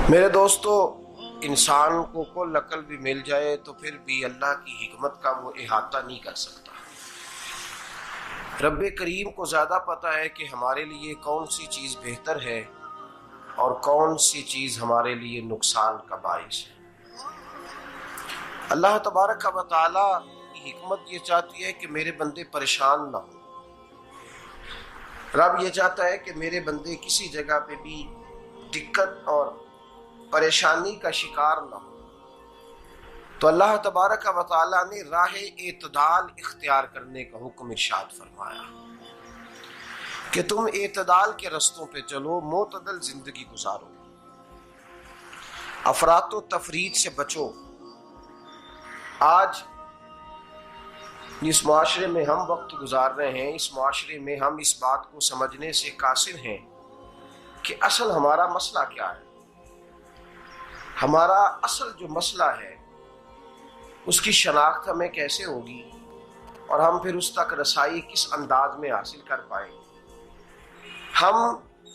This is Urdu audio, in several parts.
میرے دوستو، انسان کو کل عقل بھی مل جائے تو پھر بھی اللہ کی حکمت کا وہ احاطہ نہیں کر سکتا۔ رب کریم کو زیادہ پتہ ہے کہ ہمارے لیے کون سی چیز بہتر ہے اور کون سی چیز ہمارے لیے نقصان کا باعث ہے۔ اللہ تبارک و تعالی کی حکمت یہ چاہتی ہے کہ میرے بندے پریشان نہ ہوں۔ رب یہ چاہتا ہے کہ میرے بندے کسی جگہ پہ بھی دقت اور پریشانی کا شکار نہ ہو۔ تو اللہ تبارک و تعالی نے راہ اعتدال اختیار کرنے کا حکم ارشاد فرمایا کہ تم اعتدال کے رستوں پہ چلو، معتدل زندگی گزارو، افراط و تفریط سے بچو۔ آج جس معاشرے میں ہم وقت گزار رہے ہیں، اس معاشرے میں ہم اس بات کو سمجھنے سے قاصر ہیں کہ اصل ہمارا مسئلہ کیا ہے۔ ہمارا اصل جو مسئلہ ہے اس کی شناخت ہمیں کیسے ہوگی اور ہم پھر اس تک رسائی کس انداز میں حاصل کر پائیں۔ ہم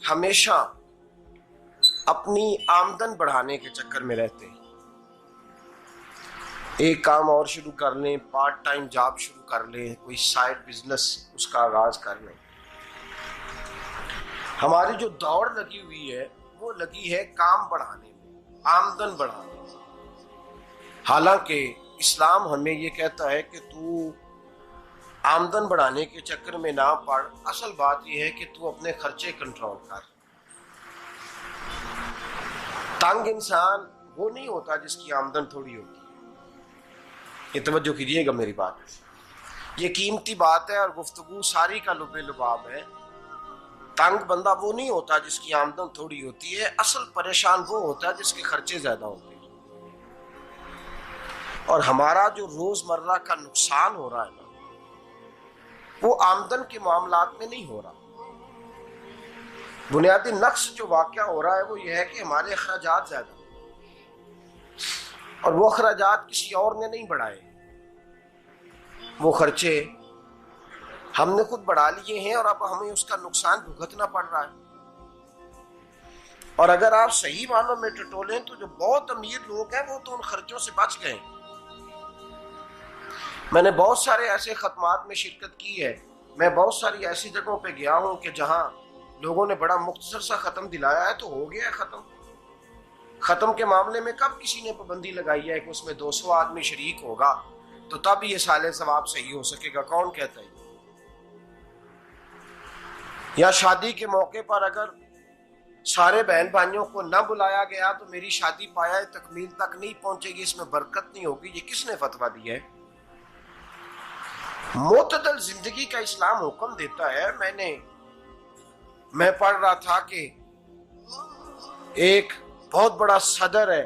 ہمیشہ اپنی آمدن بڑھانے کے چکر میں رہتے ہیں، ایک کام اور شروع کر لیں، پارٹ ٹائم جاب شروع کر لیں، کوئی سائیڈ بزنس اس کا آغاز کر لیں۔ ہماری جو دوڑ لگی ہوئی ہے وہ لگی ہے کام بڑھانے میں، آمدن بڑھانے میں، حالانکہ اسلام ہمیں یہ کہتا ہے کہ تو آمدن بڑھانے کے چکر میں نہ پڑ، اصل بات یہ ہے کہ تو اپنے خرچے کنٹرول کر۔ تنگ انسان وہ نہیں ہوتا جس کی آمدن تھوڑی ہوتی ہے۔ یہ توجہ کیجیے گا میری بات، یہ قیمتی بات ہے اور گفتگو ساری کا لب لباب ہے۔ تنگ بندہ وہ نہیں ہوتا جس کی آمدن تھوڑی ہوتی ہے، اصل پریشان وہ ہوتا ہے جس کے خرچے زیادہ ہوتے ہیں۔ اور ہمارا جو روزمرہ کا نقصان ہو رہا ہے نا، وہ آمدن کے معاملات میں نہیں ہو رہا۔ بنیادی نقص جو واقعہ ہو رہا ہے وہ یہ ہے کہ ہمارے اخراجات زیادہ ہیں اور وہ اخراجات کسی اور نے نہیں بڑھائے، وہ خرچے ہم نے خود بڑھا لیے ہیں اور اب ہمیں اس کا نقصان بھگتنا پڑ رہا ہے۔ اور اگر آپ صحیح معنوں میں ٹٹولیں تو جو بہت امیر لوگ ہیں وہ تو ان خرچوں سے بچ گئے۔ میں نے بہت سارے ایسے ختمات میں شرکت کی ہے، میں بہت ساری ایسی جگہوں پہ گیا ہوں کہ جہاں لوگوں نے بڑا مختصر سا ختم دلایا ہے تو ہو گیا ہے ختم۔ ختم کے معاملے میں کب کسی نے پابندی لگائی ہے کہ اس میں 200 آدمی شریک ہوگا تو تب یہ سال ثواب صحیح ہو سکے گا؟ کون کہتا ہے؟ یا شادی کے موقع پر اگر سارے بہن بھائیوں کو نہ بلایا گیا تو میری شادی پایہ تکمیل تک نہیں پہنچے گی، اس میں برکت نہیں ہوگی، یہ کس نے فتویٰ دیا ہے؟ معتدل زندگی کا اسلام حکم دیتا ہے۔ میں پڑھ رہا تھا کہ ایک بہت بڑا صدر ہے،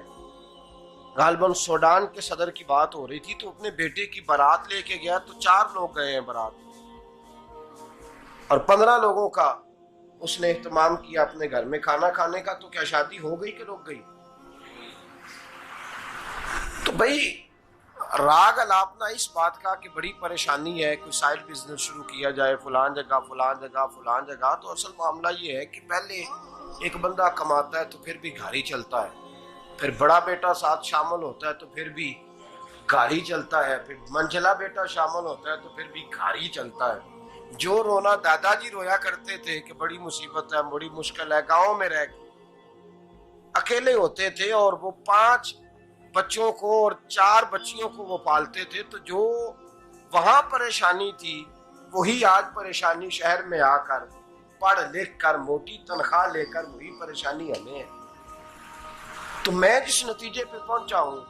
غالباً سوڈان کے صدر کی بات ہو رہی تھی، تو اپنے بیٹے کی بارات لے کے گیا تو 4 لوگ گئے ہیں بارات اور 15 لوگوں کا اس نے اہتمام کیا اپنے گھر میں کھانا کھانے کا۔ تو کیا شادی ہو گئی کہ رک گئی؟ تو بھئی راگ الاپنا اس بات کا کہ بڑی پریشانی ہے، کوئی سائیڈ بزنس شروع کیا جائے فلان جگہ فلان جگہ فلان جگہ، تو اصل معاملہ یہ ہے کہ پہلے ایک بندہ کماتا ہے تو پھر بھی گھر ہی چلتا ہے، پھر بڑا بیٹا ساتھ شامل ہوتا ہے تو پھر بھی گھر ہی چلتا ہے، پھر منجلا بیٹا شامل ہوتا ہے تو پھر بھی گھر ہی چلتا ہے۔ جو رونا دادا جی رویا کرتے تھے کہ بڑی مصیبت ہے، بڑی مشکل ہے، گاؤں میں رہ اکیلے ہوتے تھے اور وہ 5 بچوں کو اور 4 بچیوں کو وہ پالتے تھے، تو جو وہاں پریشانی تھی وہی آج پریشانی شہر میں آ کر پڑھ لکھ کر موٹی تنخواہ لے کر وہی پریشانی ہمیں ہے۔ تو میں جس نتیجے پہ پہنچا ہوں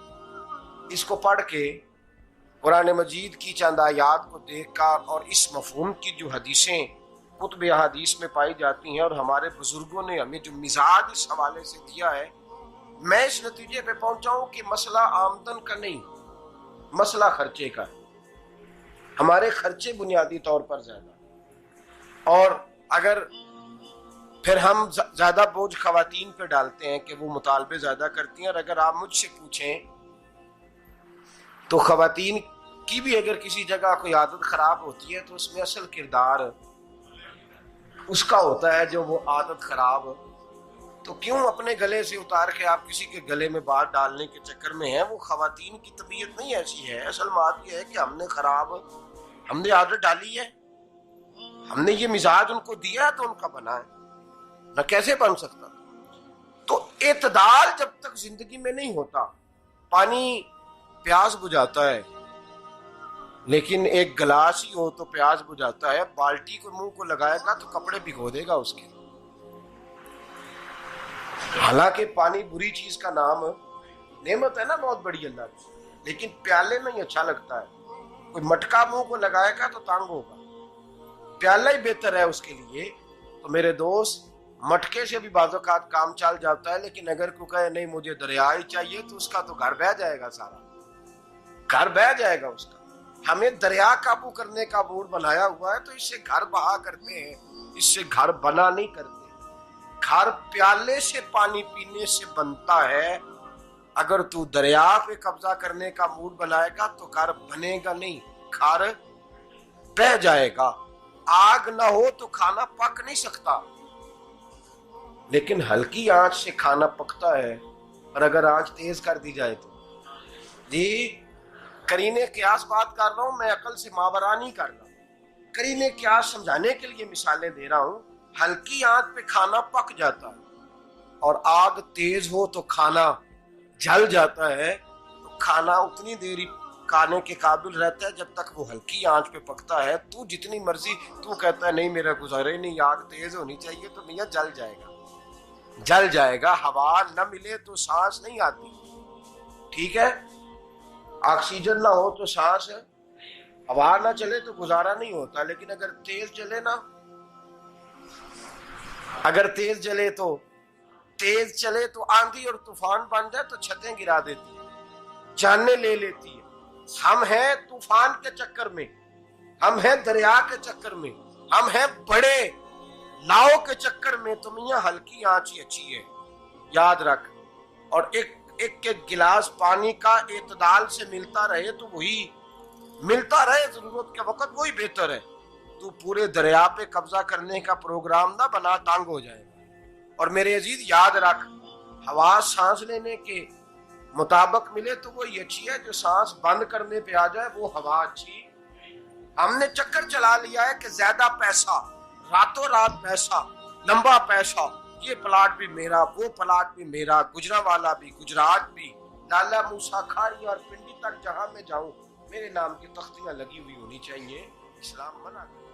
اس کو پڑھ کے، قرآن مجید کی چند آیات کو دیکھ کر اور اس مفہوم کی جو حدیثیں کتب احادیث میں پائی جاتی ہیں اور ہمارے بزرگوں نے ہمیں جو مزاج اس حوالے سے دیا ہے، میں اس نتیجے پہ پہنچا ہوں کہ مسئلہ آمدن کا نہیں، مسئلہ خرچے کا ہے۔ ہمارے خرچے بنیادی طور پر زیادہ، اور اگر پھر ہم زیادہ بوجھ خواتین پہ ڈالتے ہیں کہ وہ مطالبے زیادہ کرتی ہیں، اور اگر آپ مجھ سے پوچھیں تو خواتین کی بھی اگر کسی جگہ کوئی عادت خراب ہوتی ہے تو اس میں اصل کردار اس کا ہوتا ہے جو وہ عادت خراب تو کیوں اپنے گلے سے اتار کے آپ کسی کے گلے میں بات ڈالنے کے چکر میں ہیں؟ وہ خواتین کی طبیعت نہیں ایسی ہے. اصل بات یہ ہے کہ ہم نے عادت ڈالی ہے، ہم نے یہ مزاج ان کو دیا ہے تو ان کا بنا ہے، نہ کیسے بن سکتا. تو اعتدال جب تک زندگی میں نہیں ہوتا، پانی پیاس بجھاتا ہے لیکن ایک گلاس ہی ہو تو پیاس بجھاتا ہے، بالٹی کو منہ کو لگائے گا تو کپڑے بھگو دے گا اس کے. حالانکہ پانی بری چیز کا نام نعمت ہے نا بہت بڑی اللہ کی، لیکن پیالے میں ہی اچھا لگتا ہے. کوئی مٹکا منہ کو لگائے گا تو تانگ ہوگا، پیالہ ہی بہتر ہے اس کے لیے. تو میرے دوست، مٹکے سے بھی بعض اوقات کام چل جاتا ہے، لیکن اگر کوئی کہے نہیں مجھے دریا ہی چاہیے تو اس کا تو گھر بہ جائے گا، سارا گھر بہ جائے گا اس کا. ہمیں دریا قابو کرنے کا موڈ بنایا ہوا ہے تو اس سے گھر بہا کرتے ہیں، اس سے گھر بنا نہیں کرتے. گھر پیالے سے پانی پینے سے بنتا ہے. اگر تو دریا پہ قبضہ کرنے کا موڈ بنائے گا تو گھر بنے گا نہیں، گھر بہ جائے گا. آگ نہ ہو تو کھانا پک نہیں سکتا، لیکن ہلکی آنچ سے کھانا پکتا ہے. اور اگر آنچ تیز کر دی جائے تو جی قرینے قیاس بات کر رہا ہوں، میں عقل سے ماورا نہیں کر رہا. قرینے قیاس سمجھانے کے لیے مثالیں دے رہا ہوں. ہلکی آنچ پہ کھانا پک جاتا ہے اور آگ تیز ہو تو کھانا جل جاتا ہے. تو کھانا اتنی دیر کھانے کے قابل رہتا ہے جب تک وہ ہلکی آنچ پہ پکتا ہے. تو جتنی مرضی تو کہتا ہے نہیں میرا گزارے نہیں، آگ تیز ہونی چاہیے، تو میاں جل جائے گا، جل جائے گا. ہوا نہ ملے تو سانس نہیں آتی، ٹھیک ہے؟ آکسیجن نہ ہو تو سانس، ہوا نہ چلے تو گزارا نہیں ہوتا. لیکن اگر تیز چلے نا، اگر تیز چلے تو آندھی اور طوفان بن جائے تو چھتیں گرا دیتی ہے، جانیں لے لیتی ہے. ہم ہیں طوفان کے چکر میں، ہم ہیں دریا کے چکر میں، ہم ہیں بڑے لاؤ کے چکر میں. تو میاں ہلکی آنچ ہی اچھی ہے، یاد رکھ. اور ایک گلاس پانی کا اعتدال سے ملتا رہے تو وہی ملتا رہے، ضرورت کے وقت وہی بہتر ہے. تو پورے دریا پہ قبضہ کرنے کا پروگرام نہ بنا، تانگ ہو جائے گا. اور میرے عزیز یاد رکھ، ہوا سانس لینے کے مطابق ملے تو وہی اچھی ہے، جو سانس بند کرنے پہ آ جائے وہ ہوا اچھی. ہم نے چکر چلا لیا ہے کہ زیادہ پیسہ، راتوں رات پیسہ، لمبا پیسہ، یہ پلاٹ بھی میرا، وہ پلاٹ بھی میرا، گجرانوالا بھی، گجرات بھی، لالا موسیٰ کھاری اور پنڈی تک جہاں میں جاؤں میرے نام کی تختیاں لگی ہوئی ہونی چاہیے. اسلام منع کرتا ہے.